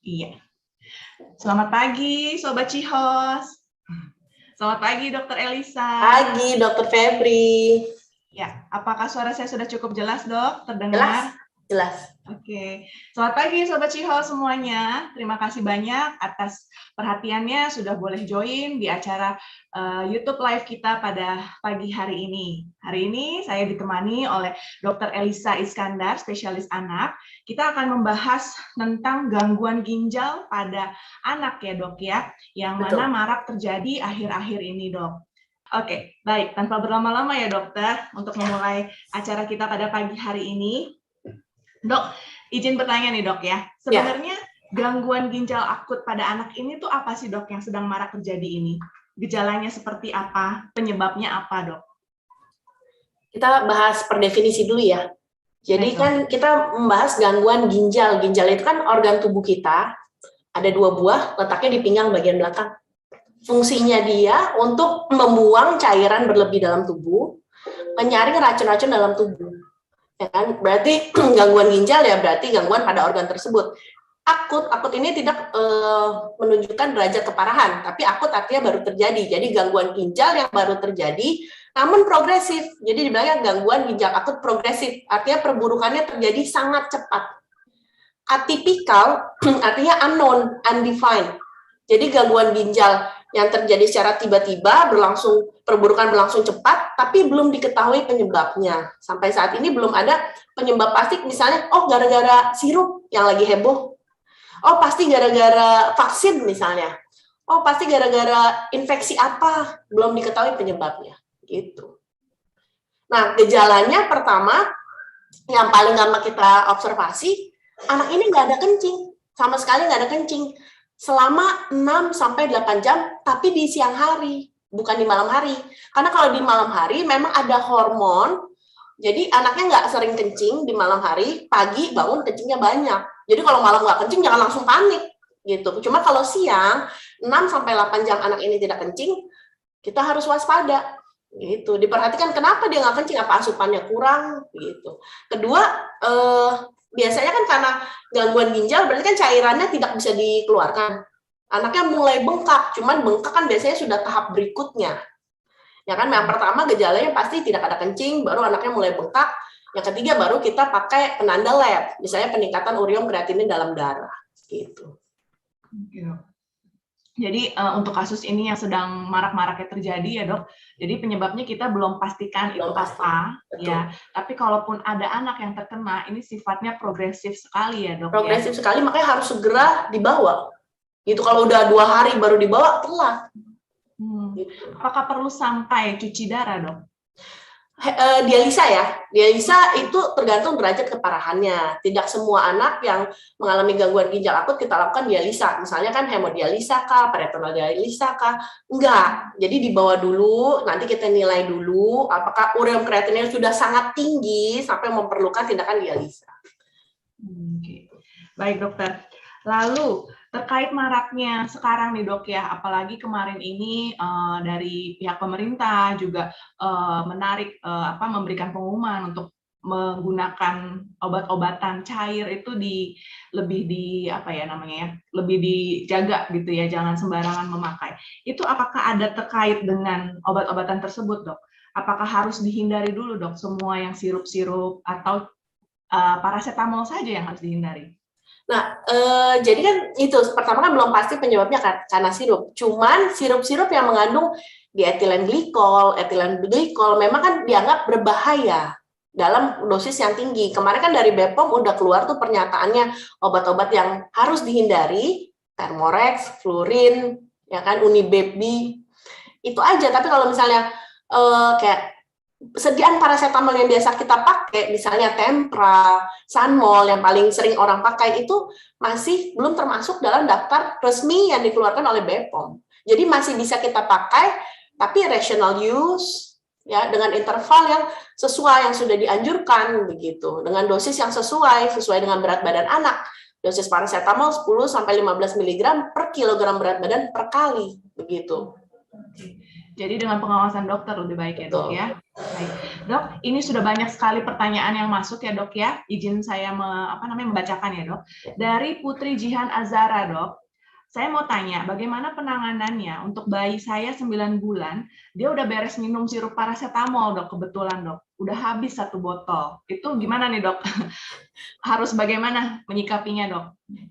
Iya. Selamat pagi, Sobat Cihos. Selamat pagi, Dokter Elisa. Pagi, Dokter Febri. Ya, apakah suara saya sudah cukup jelas, Dok? Terdengar? Jelas. Oke. Selamat pagi, Sobat Cihos semuanya. Terima kasih banyak atas perhatiannya sudah boleh join di acara YouTube Live kita pada pagi hari ini. Hari ini saya ditemani oleh Dr. Elisa Iskandar, spesialis anak. Kita akan membahas tentang gangguan ginjal pada anak ya, Dok ya, yang mana marak terjadi akhir-akhir ini, Dok. Oke, baik. Tanpa berlama-lama ya, Dokter, untuk memulai acara kita pada pagi hari ini. Dok, izin bertanya nih, Dok ya. Sebenarnya gangguan ginjal akut pada anak ini tuh apa sih, Dok, yang sedang marak terjadi ini? Gejalanya seperti apa? Penyebabnya apa, Dok? Kita bahas per definisi dulu ya. Jadi kan kita membahas gangguan ginjal. Ginjal itu kan organ tubuh kita. Ada 2 buah, letaknya di pinggang bagian belakang. Fungsinya dia untuk membuang cairan berlebih dalam tubuh, menyaring racun-racun dalam tubuh. Ya kan? Berarti gangguan ginjal ya berarti gangguan pada organ tersebut. Akut ini tidak menunjukkan derajat keparahan, tapi akut artinya baru terjadi. Jadi gangguan ginjal yang baru terjadi, namun progresif. Jadi dibilangnya gangguan ginjal akut progresif, artinya perburukannya terjadi sangat cepat. Atipikal artinya unknown, undefined. Jadi gangguan ginjal yang terjadi secara tiba-tiba, perburukan berlangsung cepat, tapi belum diketahui penyebabnya. Sampai saat ini belum ada penyebab pasti, misalnya, oh gara-gara sirup yang lagi heboh, oh pasti gara-gara vaksin misalnya, oh pasti gara-gara infeksi apa, belum diketahui penyebabnya. Gitu. Nah, gejalanya pertama, yang paling gampang kita observasi, anak ini nggak ada kencing, sama sekali nggak ada kencing. Selama 6-8 jam, tapi di siang hari, bukan di malam hari. Karena kalau di malam hari memang ada hormon, jadi anaknya nggak sering kencing di malam hari, pagi bangun kencingnya banyak. Jadi kalau malam nggak kencing, jangan langsung panik. Gitu. Cuma kalau siang, 6-8 jam anak ini tidak kencing, kita harus waspada. Gitu. Diperhatikan kenapa dia nggak kencing, apa asupannya kurang. Gitu. Kedua, biasanya kan karena gangguan ginjal berarti kan cairannya tidak bisa dikeluarkan. Anaknya mulai bengkak, cuman bengkak kan biasanya sudah tahap berikutnya. Ya kan, yang pertama gejalanya pasti tidak ada kencing, baru anaknya mulai bengkak. Yang ketiga baru kita pakai penanda lab, misalnya peningkatan ureum kreatinin dalam darah. Gitu. Jadi untuk kasus ini yang sedang marak-maraknya terjadi ya, Dok. Jadi penyebabnya kita belum pastikan itu apa, ya. Tapi kalaupun ada anak yang terkena, ini sifatnya progresif sekali ya, Dok. Progresif sekali, makanya harus segera dibawa. Gitu, kalau udah 2 hari baru dibawa, telat. Apakah perlu sampai cuci darah, Dok? Dialisa ya, dialisa itu tergantung derajat keparahannya. Tidak semua anak yang mengalami gangguan ginjal akut kita lakukan dialisa. Misalnya kan hemodialisa kah, peritoneal dialisa kah? Enggak. Jadi dibawa dulu, nanti kita nilai dulu apakah ureum kreatinnya sudah sangat tinggi sampai memerlukan tindakan dialisa. Baik, Dokter. Lalu terkait maraknya sekarang nih, Dok ya, apalagi kemarin ini dari pihak pemerintah juga memberikan pengumuman untuk menggunakan obat-obatan cair itu lebih dijaga gitu ya, jangan sembarangan memakai. Itu apakah ada terkait dengan obat-obatan tersebut, Dok? Apakah harus dihindari dulu, Dok, semua yang sirup-sirup atau paracetamol saja yang harus dihindari? Nah, jadi kan itu pertama kan belum pasti penyebabnya karena sirup. Cuman sirup-sirup yang mengandung dietilen glikol, etilen glikol memang kan dianggap berbahaya dalam dosis yang tinggi. Kemarin kan dari BPOM udah keluar tuh pernyataannya obat-obat yang harus dihindari, Thermorex, fluorin, ya kan, Unibaby. Itu aja, tapi kalau misalnya kayak sediaan paracetamol yang biasa kita pakai, misalnya Tempra, Sanmol yang paling sering orang pakai itu masih belum termasuk dalam daftar resmi yang dikeluarkan oleh BPOM. Jadi masih bisa kita pakai, tapi rational use, ya dengan interval yang sesuai yang sudah dianjurkan begitu, dengan dosis yang sesuai dengan berat badan anak. Dosis paracetamol 10-15 mg per kilogram berat badan per kali begitu. Jadi dengan pengawasan dokter lebih baik ya, Dok ya. Baik. Dok, ini sudah banyak sekali pertanyaan yang masuk ya dok ya. Izin saya membacakan ya dok. Dari Putri Jihan Azara dok. Saya mau tanya, bagaimana penanganannya untuk bayi saya 9 bulan, dia udah beres minum sirup paracetamol dok, kebetulan dok. Udah habis 1 botol. Itu gimana nih dok? Harus bagaimana menyikapinya dok?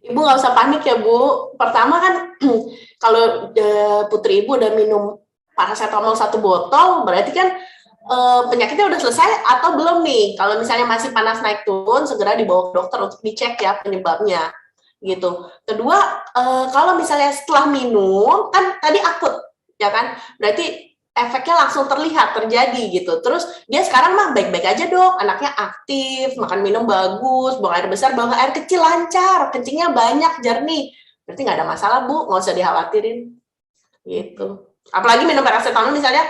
Ibu nggak usah panik ya Bu. Pertama kan kalau putri Ibu udah minum paracetamol 1 botol, berarti kan penyakitnya udah selesai atau belum nih? Kalau misalnya masih panas naik turun, segera dibawa ke dokter untuk dicek ya penyebabnya. Gitu. Kedua, kalau misalnya setelah minum, kan tadi akut, ya kan? Berarti efeknya langsung terlihat, terjadi gitu. Terus dia sekarang mah baik-baik aja dok, anaknya aktif, makan minum bagus, buang air besar, buang air kecil lancar, kencingnya banyak, jernih. Berarti nggak ada masalah Bu, nggak usah dikhawatirin. Gitu. Apalagi minum paracetamol misalnya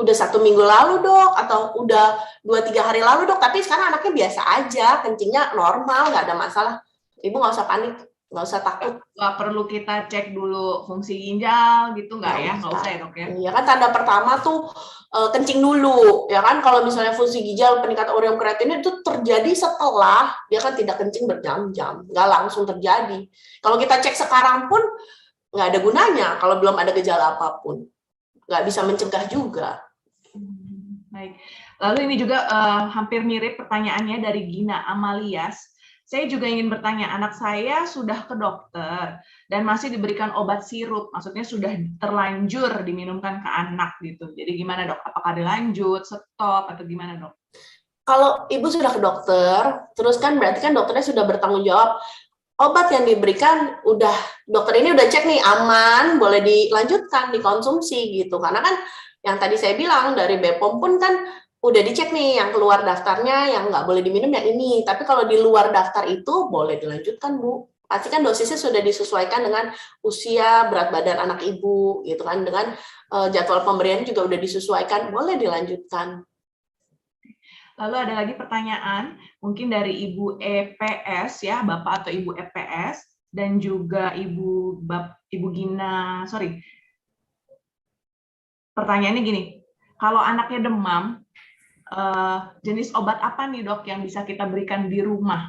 udah 1 minggu lalu dok, atau udah 2-3 hari lalu dok, tapi sekarang anaknya biasa aja, kencingnya normal, nggak ada masalah. Ibu nggak usah panik, nggak usah takut. Nggak perlu kita cek dulu fungsi ginjal gitu nggak ya? Nggak usah ya dok ya? Iya kan tanda pertama tuh kencing dulu, ya kan? Kalau misalnya fungsi ginjal peningkatan ureum kreatinina itu terjadi setelah dia kan tidak kencing berjam-jam, nggak langsung terjadi. Kalau kita cek sekarang pun nggak ada gunanya kalau belum ada gejala apapun, nggak bisa mencegah juga. Baik. Lalu ini juga hampir mirip pertanyaannya dari Gina Amalias. Saya juga ingin bertanya, anak saya sudah ke dokter dan masih diberikan obat sirup, maksudnya sudah terlanjur diminumkan ke anak gitu. Jadi gimana dok? Apakah dilanjut, stop, atau gimana dok? Kalau ibu sudah ke dokter, terus kan berarti kan dokternya sudah bertanggung jawab. Obat yang diberikan dokter ini udah cek nih aman, boleh dilanjutkan dikonsumsi gitu. Karena kan yang tadi saya bilang dari BPOM pun kan udah dicek nih yang keluar daftarnya yang nggak boleh diminum yang ini. Tapi kalau di luar daftar itu boleh dilanjutkan Bu. Pasti kan dosisnya sudah disesuaikan dengan usia, berat badan anak ibu gitu kan. Dengan jadwal pemberian juga udah disesuaikan, boleh dilanjutkan. Lalu ada lagi pertanyaan, mungkin dari Ibu EPS ya, Bapak atau Ibu EPS, dan juga Ibu Gina, pertanyaannya gini, kalau anaknya demam, jenis obat apa nih dok yang bisa kita berikan di rumah?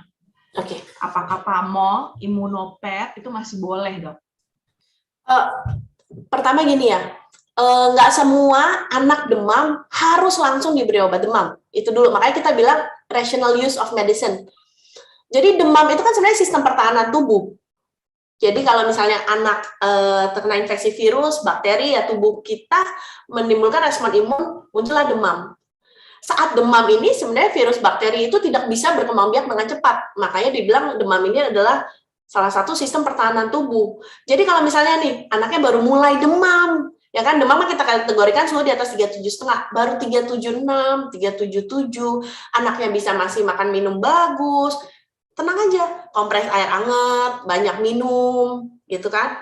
Oke. Apakah pamol, imunopet, itu masih boleh dok? Pertama gini ya, nggak semua anak demam harus langsung diberi obat demam. Itu dulu, makanya kita bilang rational use of medicine. Jadi demam itu kan sebenarnya sistem pertahanan tubuh. Jadi kalau misalnya anak terkena infeksi virus, bakteri, ya tubuh kita menimbulkan respon imun, muncullah demam. Saat demam ini sebenarnya virus bakteri itu tidak bisa berkembang biak dengan cepat. Makanya dibilang demam ini adalah salah satu sistem pertahanan tubuh. Jadi kalau misalnya nih, anaknya baru mulai demam, ya kan demam kita kategorikan suhu di atas 37,5, baru 376, 377, anaknya bisa masih makan minum bagus, tenang aja, kompres air hangat, banyak minum, gitu kan.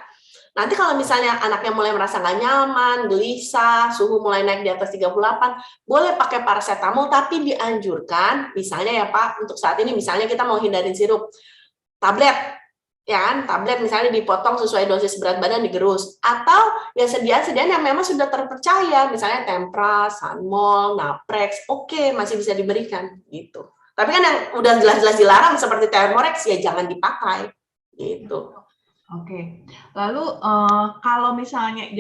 Nanti kalau misalnya anaknya mulai merasa nggak nyaman, gelisah, suhu mulai naik di atas 38, boleh pakai paracetamol, tapi dianjurkan, misalnya ya Pak, untuk saat ini misalnya kita mau hindarin sirup, tablet, ya kan, tablet misalnya dipotong sesuai dosis berat badan digerus, atau ya sediaan-sediaan yang memang sudah terpercaya, misalnya Tempra, Sanmol, Naprex, oke, masih bisa diberikan, gitu. Tapi kan yang udah jelas-jelas dilarang seperti Thermorex ya jangan dipakai gitu. Oke. Lalu kalau misalnya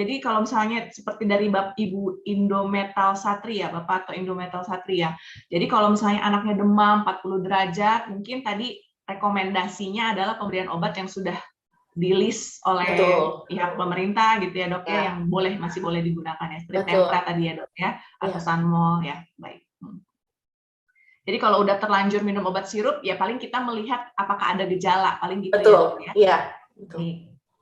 seperti dari Ibu Indometal Satria, Bapak atau Indometal Satria. Jadi kalau misalnya anaknya demam 40 derajat, mungkin tadi rekomendasinya adalah pemberian obat yang sudah di-list oleh pihak pemerintah gitu ya, Dok ya, yang masih boleh digunakan ya. Seperti Tempra tadi ya, Dok ya, atau Sanmol ya. Baik. Jadi kalau udah terlanjur minum obat sirup, ya paling kita melihat apakah ada gejala, paling gitu ya dok ya. Iya.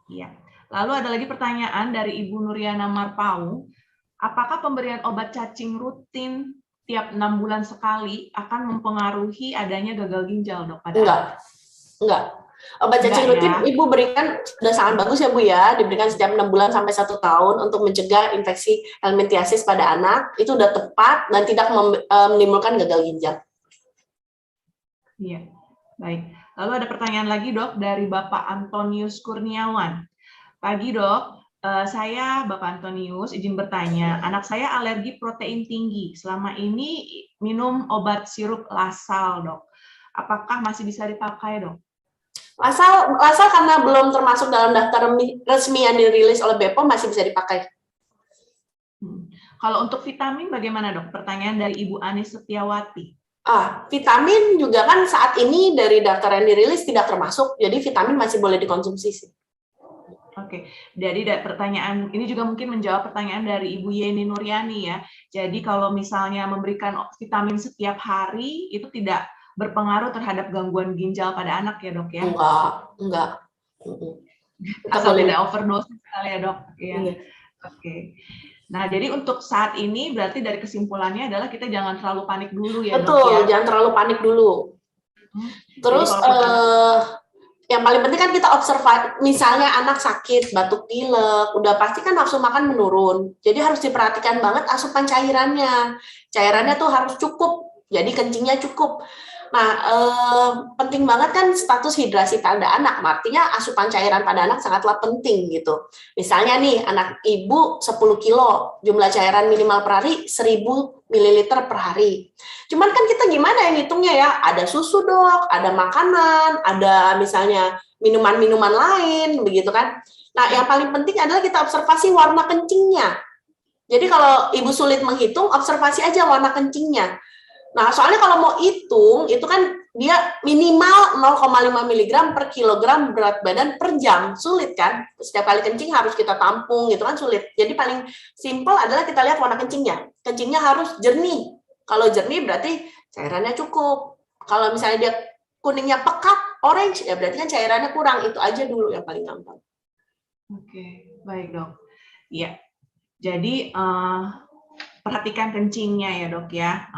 Iya. Lalu ada lagi pertanyaan dari Ibu Nuriana Marpau, apakah pemberian obat cacing rutin tiap 6 bulan sekali akan mempengaruhi adanya gagal ginjal dok? Enggak. Obat cacing rutin ya. Ibu berikan sudah sangat bagus ya Bu ya, diberikan setiap 6 bulan sampai 1 tahun untuk mencegah infeksi helminthiasis pada anak, itu udah tepat dan tidak menimbulkan gagal ginjal. Iya, baik. Lalu ada pertanyaan lagi dok dari Bapak Antonius Kurniawan. Pagi dok, Saya, Bapak Antonius, izin bertanya, anak saya alergi protein tinggi. Selama ini minum obat sirup Lasal, dok. Apakah masih bisa dipakai, dok? Lasal karena belum termasuk dalam daftar resmi yang dirilis oleh BPOM masih bisa dipakai. Kalau untuk vitamin bagaimana, dok? Pertanyaan dari Ibu Anis Setiawati. Vitamin juga kan saat ini dari daftar yang dirilis tidak termasuk, jadi vitamin masih boleh dikonsumsi sih. Oke, jadi pertanyaan ini juga mungkin menjawab pertanyaan dari Ibu Yeni Nuryani ya. Jadi kalau misalnya memberikan vitamin setiap hari itu tidak berpengaruh terhadap gangguan ginjal pada anak ya, dok ya? Enggak. Asal tidak overdosis kali ya, dok. Ya. Iya. Oke. Nah, jadi untuk saat ini berarti dari kesimpulannya adalah kita jangan terlalu panik dulu ya, Betul, dok ya. jangan terlalu panik dulu. Terus yang paling penting kan kita observasi, misalnya anak sakit, batuk pilek, udah pasti kan nafsu makan menurun. Jadi harus diperhatikan banget asupan cairannya. Cairannya tuh harus cukup, jadi kencingnya cukup. Nah, penting banget kan status hidrasi pada anak, artinya asupan cairan pada anak sangatlah penting gitu. Misalnya nih, anak ibu 10 kilo, jumlah cairan minimal per hari 1000 ml per hari. Cuman kan kita gimana yang hitungnya ya? Ada susu dok, ada makanan, ada misalnya minuman-minuman lain, begitu kan? Nah, yang paling penting adalah kita observasi warna kencingnya. Jadi kalau ibu sulit menghitung, observasi aja warna kencingnya. Nah, soalnya kalau mau hitung, itu kan dia minimal 0,5 mg per kilogram berat badan per jam. Sulit kan? Setiap kali kencing harus kita tampung, gitu kan sulit. Jadi paling simpel adalah kita lihat warna kencingnya. Kencingnya harus jernih. Kalau jernih berarti cairannya cukup. Kalau misalnya dia kuningnya pekat, orange, ya berarti kan cairannya kurang. Itu aja dulu yang paling gampang. Oke, baik dok. Iya, jadi perhatikan kencingnya ya dok ya.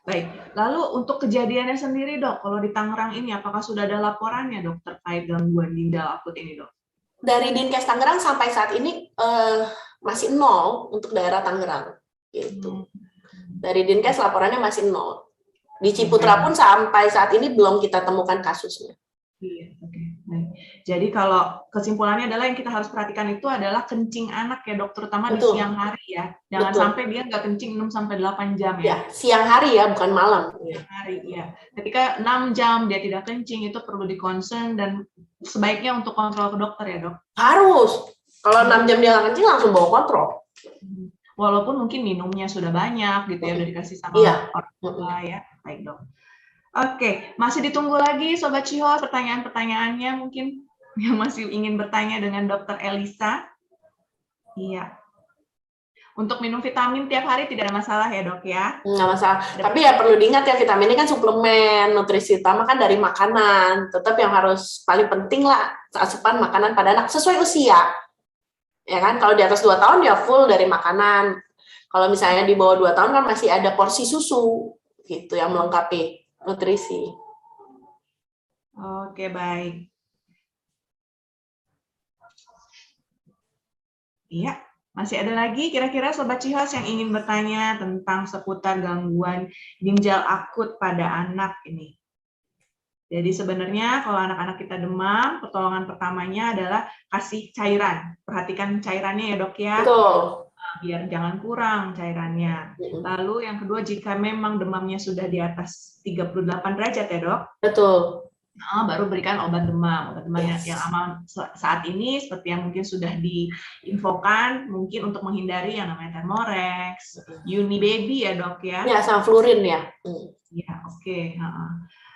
Baik, lalu untuk kejadiannya sendiri dok, kalau di Tangerang ini apakah sudah ada laporannya dok terkait gangguan ginjal akut ini dok? Dari Dinkes Tangerang sampai saat ini masih 0 untuk daerah Tangerang. Gitu. Dari Dinkes laporannya masih 0. Di Ciputra pun sampai saat ini belum kita temukan kasusnya. Iya, oke. Baik. Jadi kalau kesimpulannya adalah yang kita harus perhatikan itu adalah kencing anak ya dok, terutama di siang hari ya. Jangan sampai dia nggak kencing 6-8 jam ya. Siang hari ya, bukan malam. Siang hari, ya. Ketika 6 jam dia tidak kencing itu perlu di-concern dan sebaiknya untuk kontrol ke dokter ya dok. Harus. Kalau 6 jam dia nggak kencing langsung bawa kontrol. Walaupun mungkin minumnya sudah banyak gitu ya, udah dikasih sama orang tua ya. Baik dok. Oke, masih ditunggu lagi Sobat Cihos pertanyaan-pertanyaannya mungkin yang masih ingin bertanya dengan Dokter Elisa. Iya. Untuk minum vitamin tiap hari tidak ada masalah ya dok ya? Nggak masalah. Tapi ya perlu diingat ya, vitamin ini kan suplemen, nutrisi utama kan dari makanan. Tetap yang harus paling penting lah asupan makanan pada anak sesuai usia. Ya kan, kalau di atas 2 tahun ya full dari makanan. Kalau misalnya di bawah 2 tahun kan masih ada porsi susu gitu yang melengkapi nutrisi. Oke, baik. Iya, masih ada lagi kira-kira Sobat Cihos yang ingin bertanya tentang seputar gangguan ginjal akut pada anak ini. Jadi sebenarnya kalau anak-anak kita demam, pertolongan pertamanya adalah kasih cairan. Perhatikan cairannya ya dok ya. Betul. Biar jangan kurang cairannya. Lalu yang kedua, jika memang demamnya sudah di atas 38 derajat ya dok? Betul. Baru berikan obat demam. Obat demam yang aman saat ini seperti yang mungkin sudah diinfokan, mungkin untuk menghindari yang namanya Thermorex, Unibaby ya dok ya? Ya, sama fluorin ya. Ya, oke.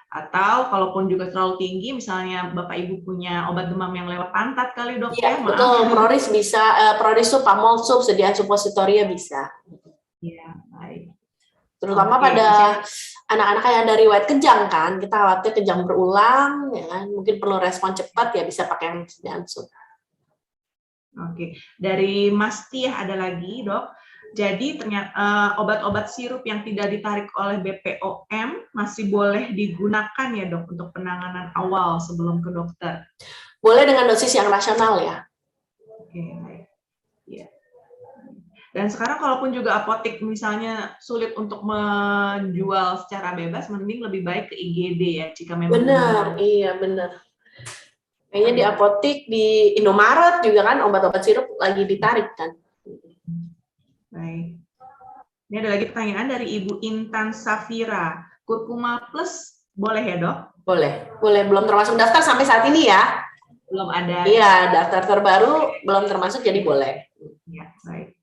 Atau kalaupun juga terlalu tinggi, misalnya Bapak Ibu punya obat demam yang lewat pantat kali dok ya? Betul, Proris bisa, Proris sup, Pamol sup, sediaan suppositoria bisa. Iya, baik. Terutama pada anak-anak yang ada riwayat kejang kan, kita khawatir kejang berulang, ya kan? Mungkin perlu respon cepat ya bisa pakai yang sediaan sup. Oke, dari Mas Tiah ada lagi dok. Jadi ternyata obat-obat sirup yang tidak ditarik oleh BPOM masih boleh digunakan ya dok untuk penanganan awal sebelum ke dokter. Boleh dengan dosis yang rasional ya. Oke, ya. Dan sekarang kalaupun juga apotek misalnya sulit untuk menjual secara bebas, mending lebih baik ke IGD ya jika memang. Benar, iya benar. Kayaknya di apotek, di Indomaret juga kan obat-obat sirup lagi ditarik kan. Baik. Ini ada lagi pertanyaan dari Ibu Intan Safira. Kurkuma plus boleh ya dok? Boleh. Belum termasuk daftar sampai saat ini ya. Belum ada. Iya, daftar terbaru belum termasuk jadi boleh. Ya, baik.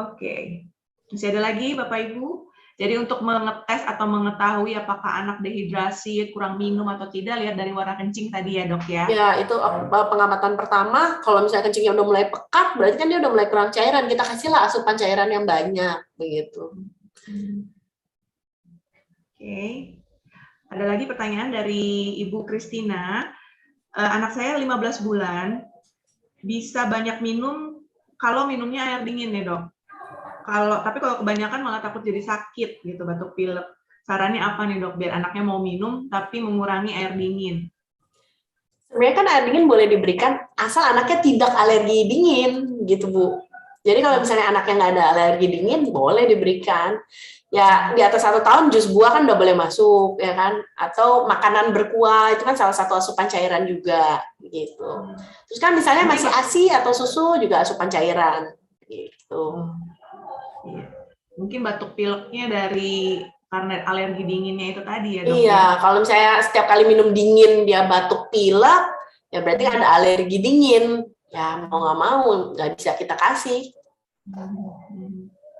Oke. Masih ada lagi Bapak Ibu? Jadi untuk mengetes atau mengetahui apakah anak dehidrasi, kurang minum atau tidak, lihat dari warna kencing tadi ya dok ya? Ya, itu pengamatan pertama. Kalau misalnya kencingnya udah mulai pekat, berarti kan dia udah mulai kurang cairan. Kita kasihlah asupan cairan yang banyak, begitu. Oke. Ada lagi pertanyaan dari Ibu Kristina. Anak saya 15 bulan, bisa banyak minum kalau minumnya air dingin ya dok? Tapi kalau kebanyakan malah takut jadi sakit gitu, batuk pilek. Sarannya apa nih dok biar anaknya mau minum tapi mengurangi air dingin? Sebenarnya kan air dingin boleh diberikan asal anaknya tidak alergi dingin gitu Bu. Jadi kalau misalnya anaknya nggak ada alergi dingin boleh diberikan. Ya di atas 1 tahun jus buah kan udah boleh masuk ya kan, atau makanan berkuah itu kan salah satu asupan cairan juga gitu. Terus kan misalnya masih ASI atau susu juga asupan cairan gitu. Mungkin batuk pileknya karena alergi dinginnya itu tadi ya dok? Iya, kalau misalnya setiap kali minum dingin dia batuk pilek, ya berarti ada alergi dingin. Ya mau nggak mau nggak bisa kita kasih.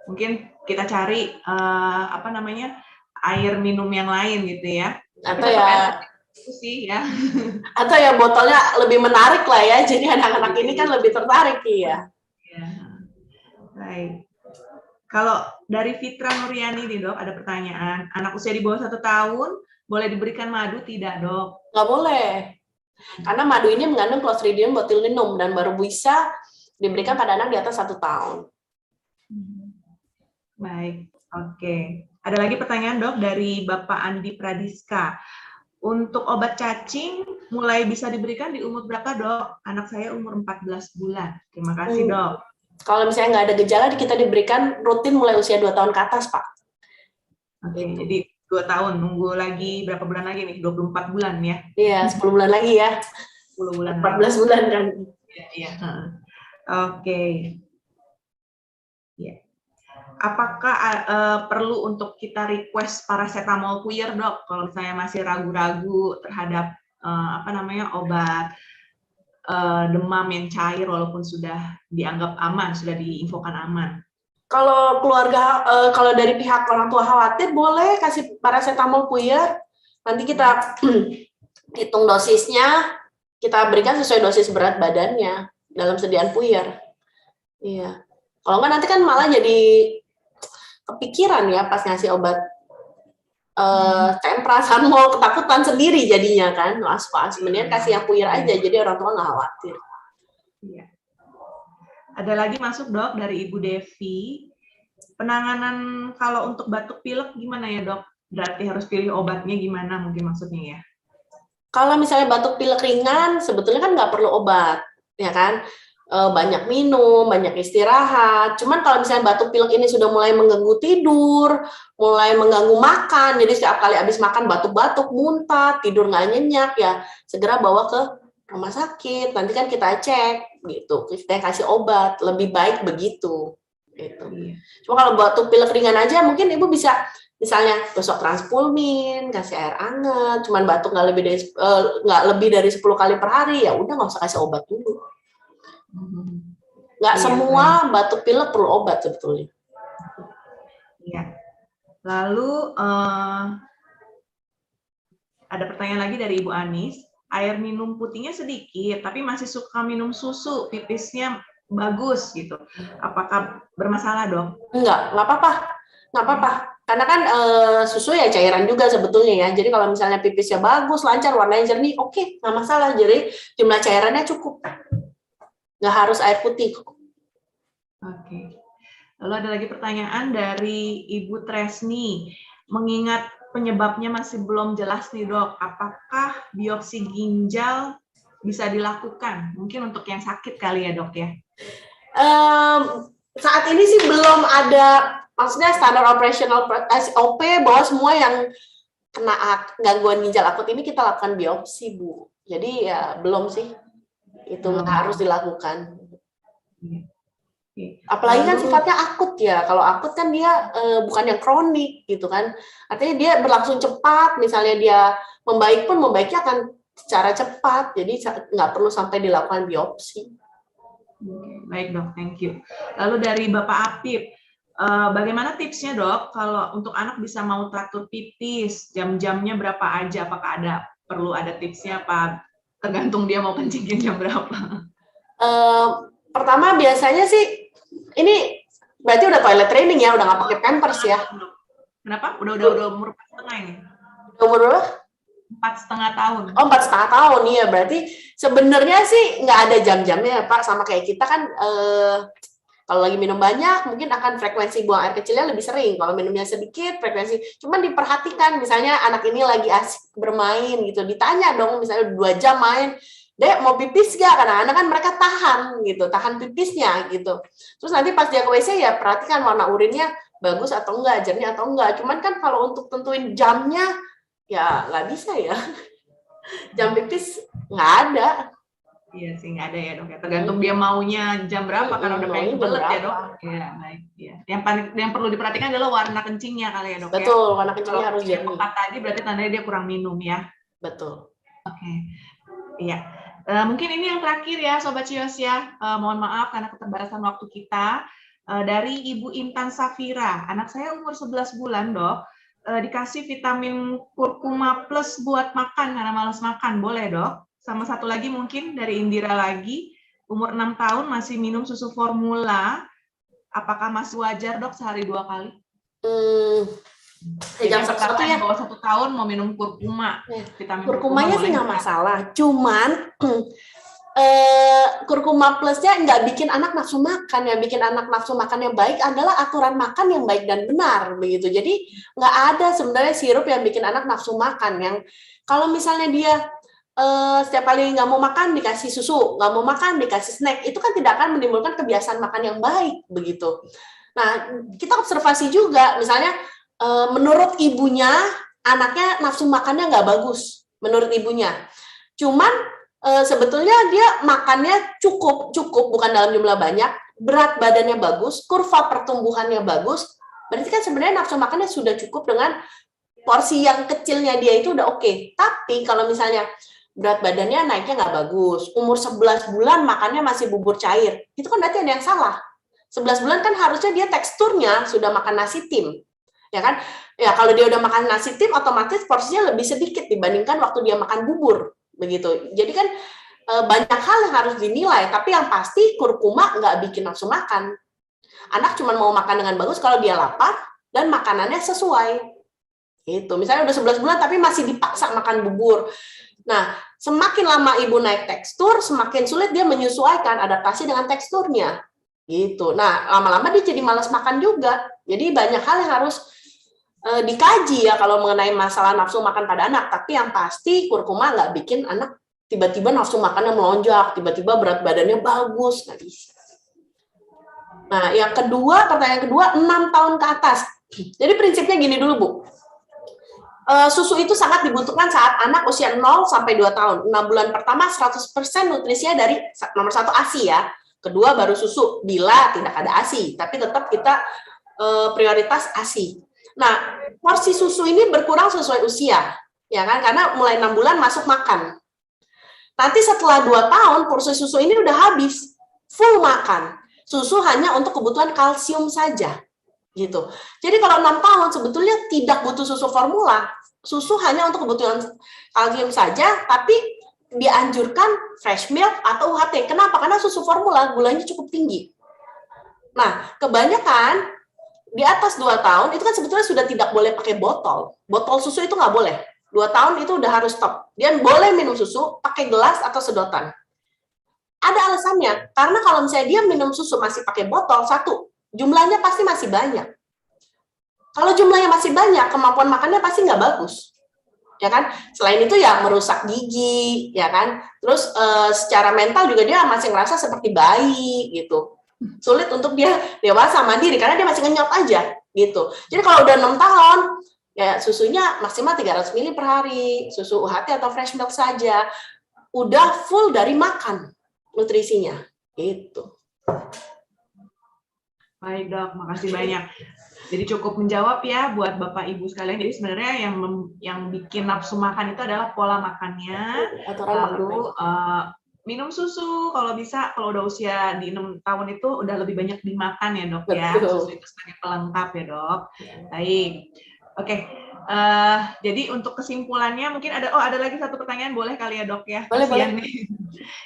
Mungkin kita cari air minum yang lain gitu ya. Atau ya itu sih ya. Atau ya botolnya lebih menarik lah ya. Jadi anak-anak ini kan lebih tertarik ya. Baik. Kalau dari Fitra Nuriani nih dok, ada pertanyaan. Anak usia di bawah 1 tahun boleh diberikan madu tidak dok? Nggak boleh. Karena madu ini mengandung Clostridium botulinum dan baru bisa diberikan pada anak di atas 1 tahun. Baik, oke. Ada lagi pertanyaan dok dari Bapak Andi Pradiska. Untuk obat cacing mulai bisa diberikan di umur berapa dok? Anak saya umur 14 bulan. Terima kasih dok. Kalau misalnya nggak ada gejala, kita diberikan rutin mulai usia 2 tahun ke atas, Pak. Oke, jadi 2 tahun, nunggu lagi berapa bulan lagi nih? 24 bulan ya? Iya, 10 bulan lagi ya. 10 bulan 14 bulan kan. Iya. Oke. Ya. Apakah perlu untuk kita request paracetamol puyer dok? Kalau misalnya masih ragu-ragu terhadap obat demam yang cair walaupun sudah dianggap aman, sudah diinfokan aman. Kalau keluarga, kalau dari pihak orang tua khawatir, boleh kasih paracetamol puyer. Nanti kita hitung dosisnya, kita berikan sesuai dosis berat badannya dalam sediaan puyer. Iya. Kalau nggak nanti kan malah jadi kepikiran ya pas ngasih obat perasaan mau ketakutan sendiri jadinya kan, mendingan kasih yang puyer aja, jadi orang tua nggak khawatir. Iya. Ada lagi masuk dok dari Ibu Devi. Penanganan kalau untuk batuk pilek gimana ya dok? Berarti harus pilih obatnya gimana mungkin maksudnya ya? Kalau misalnya batuk pilek ringan, sebetulnya kan nggak perlu obat, ya kan? Banyak minum, banyak istirahat. Cuman kalau misalnya batuk pilek ini sudah mulai mengganggu tidur, mulai mengganggu makan, jadi setiap kali habis makan batuk-batuk, muntah, tidur nggak nyenyak, ya segera bawa ke rumah sakit. Nanti kan kita cek, gitu. Kita kasih obat, lebih baik begitu. Gitu. Cuma kalau batuk pilek ringan aja, mungkin ibu bisa misalnya gosok Transpulmin, kasih air hangat, cuman batuk nggak lebih dari 10 kali per hari, ya udah nggak usah kasih obat dulu. Nggak semua batuk pilek perlu obat sebetulnya. Iya. Lalu ada pertanyaan lagi dari Ibu Anis. Air minum putihnya sedikit, tapi masih suka minum susu, pipisnya bagus gitu. Apakah bermasalah dong? Nggak apa-apa. Nggak apa-apa. Karena kan susu ya cairan juga sebetulnya ya. Jadi kalau misalnya pipisnya bagus, lancar, warnanya jernih, oke, nggak masalah. Jadi jumlah cairannya cukup. Nggak harus air putih. Oke. Lalu ada lagi pertanyaan dari Ibu Tresni. Mengingat penyebabnya masih belum jelas nih dok, apakah biopsi ginjal bisa dilakukan? Mungkin untuk yang sakit kali ya dok ya? Saat ini sih belum ada, maksudnya standar operasional SOP bahwa semua yang kena gangguan ginjal akut ini kita lakukan biopsi, Bu. Jadi ya belum sih, itu harus dilakukan. Apalagi kan sifatnya akut ya. Kalau akut kan dia bukan yang kronik gitu kan. Artinya dia berlangsung cepat. Misalnya dia membaik pun membaiknya akan secara cepat. Jadi nggak perlu sampai dilakukan biopsi. Baik dok, thank you. Lalu dari Bapak Apip, bagaimana tipsnya dok kalau untuk anak bisa mau teratur pipis, jam-jamnya berapa aja? Apakah perlu ada tipsnya apa? Tergantung dia mau kencingin jam berapa? Pertama biasanya sih ini berarti udah toilet training ya, udah nggak pakai pampers ya? Kenapa? Udah umur 4,5 ini. Umur berapa? 4,5 tahun. Oh, 4,5 tahun, iya. Berarti sebenarnya sih nggak ada jam-jamnya Pak, sama kayak kita kan kalau lagi minum banyak, mungkin akan frekuensi buang air kecilnya lebih sering. Kalau minumnya sedikit, frekuensi. Cuman diperhatikan, misalnya anak ini lagi asik bermain gitu, ditanya dong, misalnya 2 jam main, Dek, mau pipis gak? Kadang-kadang kan mereka tahan gitu, tahan pipisnya gitu. Terus nanti pas dia ke WC ya perhatikan warna urinnya bagus atau enggak, jernih atau enggak. Cuman kan kalau untuk tentuin jamnya ya nggak bisa ya. Jam pipis nggak ada. Iya sih nggak ada ya dok. Tergantung dia maunya jam berapa, karena udah pengen belet ya dok. Iya baik. Ya. Yang perlu diperhatikan adalah warna kencingnya kali ya dok. Betul, ya? warna kencingnya harus jernih. Kalau tadi berarti tandanya dia kurang minum ya. Betul. Oke. Iya. Mungkin ini yang terakhir ya Sobat Cios ya. Mohon maaf karena keterbatasan waktu kita. Dari Ibu Intan Safira, anak saya umur 11 bulan dok, dikasih vitamin kurkuma plus buat makan karena malas makan, boleh dok? Sama satu lagi mungkin dari Indira lagi, umur 6 tahun masih minum susu formula, apakah masih wajar dok sehari 2 kali? Jam satu ya. Bawah 1 tahun mau minum kurkuma. Kurkumanya sih nggak masalah, cuman kurkuma plusnya nggak bikin anak nafsu makan. Yang bikin anak nafsu makan yang baik adalah aturan makan yang baik dan benar begitu. Jadi nggak ada sebenarnya sirup yang bikin anak nafsu makan. Yang kalau misalnya dia setiap kali nggak mau makan dikasih susu, nggak mau makan dikasih snack, itu kan tidak akan menimbulkan kebiasaan makan yang baik begitu. Nah kita observasi juga, misalnya menurut ibunya anaknya nafsu makannya nggak bagus menurut ibunya. Cuman sebetulnya dia makannya cukup bukan dalam jumlah banyak, berat badannya bagus, kurva pertumbuhannya bagus, berarti kan sebenarnya nafsu makannya sudah cukup dengan porsi yang kecilnya dia itu udah oke. Tapi kalau misalnya berat badannya naiknya nggak bagus, umur 11 bulan makannya masih bubur cair, itu kan berarti ada yang salah. 11 bulan kan harusnya dia teksturnya sudah makan nasi tim, ya kan? Ya kalau dia udah makan nasi tim, otomatis porsinya lebih sedikit dibandingkan waktu dia makan bubur. Begitu. Jadi kan banyak hal yang harus dinilai, tapi yang pasti kurkuma nggak bikin nafsu makan. Anak cuma mau makan dengan bagus kalau dia lapar dan makanannya sesuai. Itu. Misalnya udah 11 bulan tapi masih dipaksa makan bubur. Nah, semakin lama ibu naik tekstur, semakin sulit dia menyesuaikan adaptasi dengan teksturnya. Gitu. Nah, lama-lama dia jadi malas makan juga. Jadi banyak hal yang harus dikaji ya kalau mengenai masalah nafsu makan pada anak, tapi yang pasti kurkuma nggak bikin anak tiba-tiba nafsu makannya melonjak, tiba-tiba berat badannya bagus, nggak bisa. Nah, yang kedua, pertanyaan kedua, 6 tahun ke atas. Jadi prinsipnya gini dulu, Bu. Susu itu sangat dibutuhkan saat anak usia 0 sampai 2 tahun. 6 bulan pertama 100% nutrisinya dari nomor 1 ASI ya. Kedua baru susu bila tidak ada ASI, tapi tetap kita prioritas ASI. Nah, porsi susu ini berkurang sesuai usia, ya kan? Karena mulai 6 bulan masuk makan. Nanti setelah 2 tahun, porsi susu ini udah habis, full makan. Susu hanya untuk kebutuhan kalsium saja, gitu. Jadi kalau 6 tahun sebetulnya tidak butuh susu formula, susu hanya untuk kebutuhan kalsium saja, tapi dianjurkan fresh milk atau UHT. Kenapa? Karena susu formula gulanya cukup tinggi. Nah, kebanyakan di atas 2 tahun itu kan sebetulnya sudah tidak boleh pakai botol. Botol susu itu nggak boleh. 2 tahun itu udah harus stop. Dia boleh minum susu pakai gelas atau sedotan. Ada alasannya, karena kalau misalnya dia minum susu masih pakai botol, satu, jumlahnya pasti masih banyak. Kalau jumlahnya masih banyak, kemampuan makannya pasti nggak bagus. Ya kan? Selain itu ya merusak gigi, ya kan? Terus secara mental juga dia masih ngerasa seperti bayi gitu. Sulit untuk dia dewasa mandiri karena dia masih ngenyot aja gitu. Jadi kalau udah 6 tahun, ya susunya maksimal 300 ml per hari, susu UHT atau fresh milk saja. udah full dari makan nutrisinya gitu. Baik dok, makasih banyak. Jadi cukup menjawab ya buat Bapak Ibu sekalian. Jadi sebenarnya yang bikin nafsu makan itu adalah pola makannya, lalu minum susu kalau bisa, kalau udah usia di 6 tahun itu udah lebih banyak dimakan ya dok. Betul. Ya, susu itu sebagai pelengkap ya dok. Baik, oke. Jadi untuk kesimpulannya mungkin ada lagi satu pertanyaan, boleh kali ya dok ya? Boleh.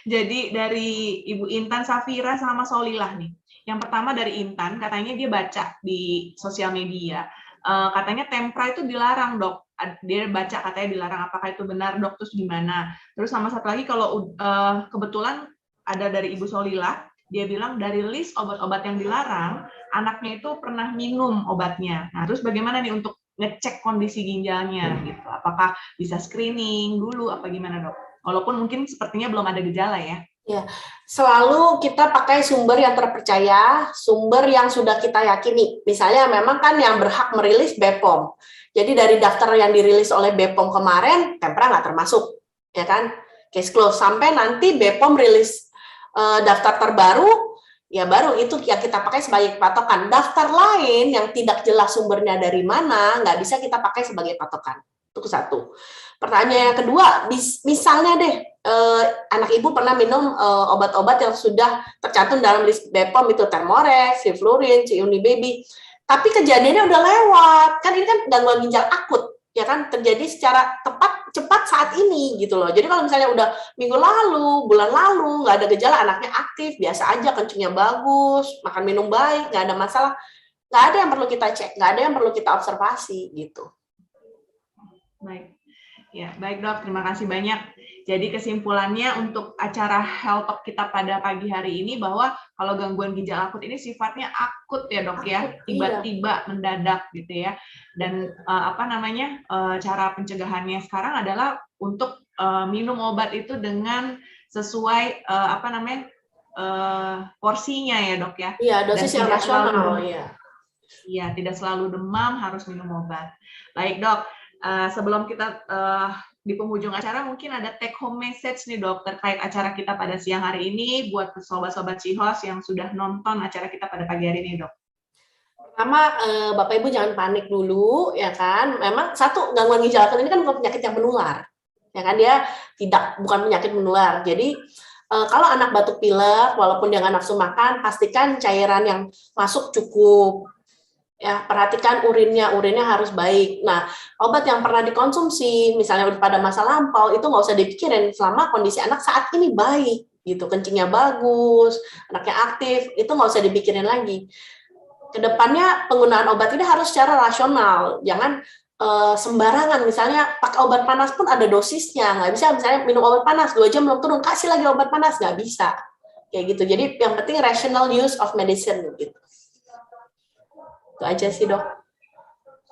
Jadi dari Ibu Intan Safira sama Solilah nih. Yang pertama dari Intan, katanya dia baca di sosial media, katanya tempra itu dilarang dok. Dia baca katanya dilarang, apakah itu benar dok? Terus gimana? Terus sama satu lagi kalau kebetulan ada dari Ibu Solilah, dia bilang dari list obat-obat yang dilarang, anaknya itu pernah minum obatnya. Nah terus bagaimana nih untuk ngecek kondisi ginjalnya gitu? Apakah bisa screening dulu apa gimana dok? Walaupun mungkin sepertinya belum ada gejala ya. Ya, selalu kita pakai sumber yang terpercaya, sumber yang sudah kita yakini. Misalnya memang kan yang berhak merilis BPOM. Jadi dari daftar yang dirilis oleh BPOM kemarin, tempra nggak termasuk, ya kan? Case close. Sampai nanti BPOM rilis daftar terbaru, ya baru itu yang kita pakai sebagai patokan. Daftar lain yang tidak jelas sumbernya dari mana, nggak bisa kita pakai sebagai patokan. Itu satu. Pertanyaan yang kedua, misalnya deh, anak ibu pernah minum obat-obat yang sudah tercantum dalam list BPOM itu Thermorex, Ciflurin, Unibaby, tapi kejadiannya udah lewat, kan ini kan gangguan ginjal akut, ya kan terjadi secara cepat saat ini gitu loh. Jadi kalau misalnya udah minggu lalu, bulan lalu nggak ada gejala, anaknya aktif, biasa aja, kencingnya bagus, makan minum baik, nggak ada masalah, nggak ada yang perlu kita cek, nggak ada yang perlu kita observasi gitu. Baik. Ya, baik dok, terima kasih banyak. Jadi kesimpulannya untuk acara Health Talk kita pada pagi hari ini bahwa kalau gangguan ginjal akut ini sifatnya akut ya dok ya, tiba-tiba mendadak gitu ya. Dan cara pencegahannya sekarang adalah untuk minum obat itu dengan sesuai porsinya ya dok ya. Iya, dosis yang rasional ya. Iya, tidak selalu demam harus minum obat. Baik dok. Sebelum kita di penghujung acara mungkin ada take home message nih dok terkait acara kita pada siang hari ini buat sobat-sobat Cihos yang sudah nonton acara kita pada pagi hari ini dok. Pertama, Bapak Ibu jangan panik dulu ya kan. Memang satu, gangguan ginjal akut ini kan bukan penyakit yang menular. Ya kan, dia bukan penyakit menular. Jadi kalau anak batuk pilek walaupun dia nggak nafsu makan, pastikan cairan yang masuk cukup. Ya, perhatikan urinnya harus baik. Nah, obat yang pernah dikonsumsi, misalnya pada masa lampau, itu nggak usah dipikirin selama kondisi anak saat ini baik, gitu, kencingnya bagus, anaknya aktif, itu nggak usah dipikirin lagi. Kedepannya penggunaan obat ini harus secara rasional, jangan sembarangan. Misalnya pakai obat panas pun ada dosisnya, nggak bisa misalnya minum obat panas 2 jam belum turun, kasih lagi obat panas, nggak bisa, kayak gitu. Jadi yang penting rational use of medicine, gitu. Itu aja sih dok.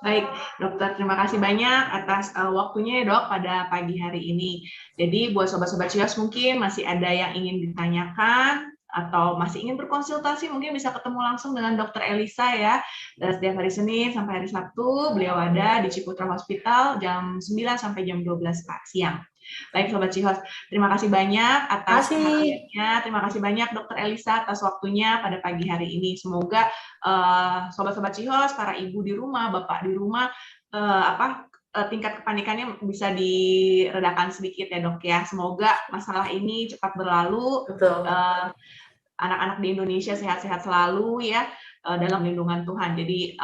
Baik dokter, terima kasih banyak atas waktunya ya dok pada pagi hari ini. Jadi buat sobat-sobat Cihos mungkin masih ada yang ingin ditanyakan atau masih ingin berkonsultasi, mungkin bisa ketemu langsung dengan dokter Elisa ya. Dan setiap hari Senin sampai hari Sabtu beliau ada di Ciputra Hospital jam 9 sampai jam 12 siang. Baik sobat Cihos, terima kasih banyak atas perhatiannya. Terima kasih banyak dokter Elisa atas waktunya pada pagi hari ini. Semoga sobat-sobat Cihos, para ibu di rumah, bapak di rumah, tingkat kepanikannya bisa diredakan sedikit ya dok ya. Semoga masalah ini cepat berlalu. Anak-anak di Indonesia sehat-sehat selalu ya dalam lindungan Tuhan. Jadi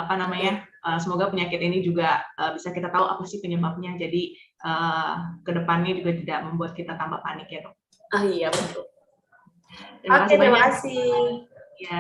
semoga penyakit ini juga bisa kita tahu apa sih penyebabnya. Jadi kedepannya juga tidak membuat kita tambah panik ya dok. Iya betul. Terima kasih banyak. Terima kasih. Ya.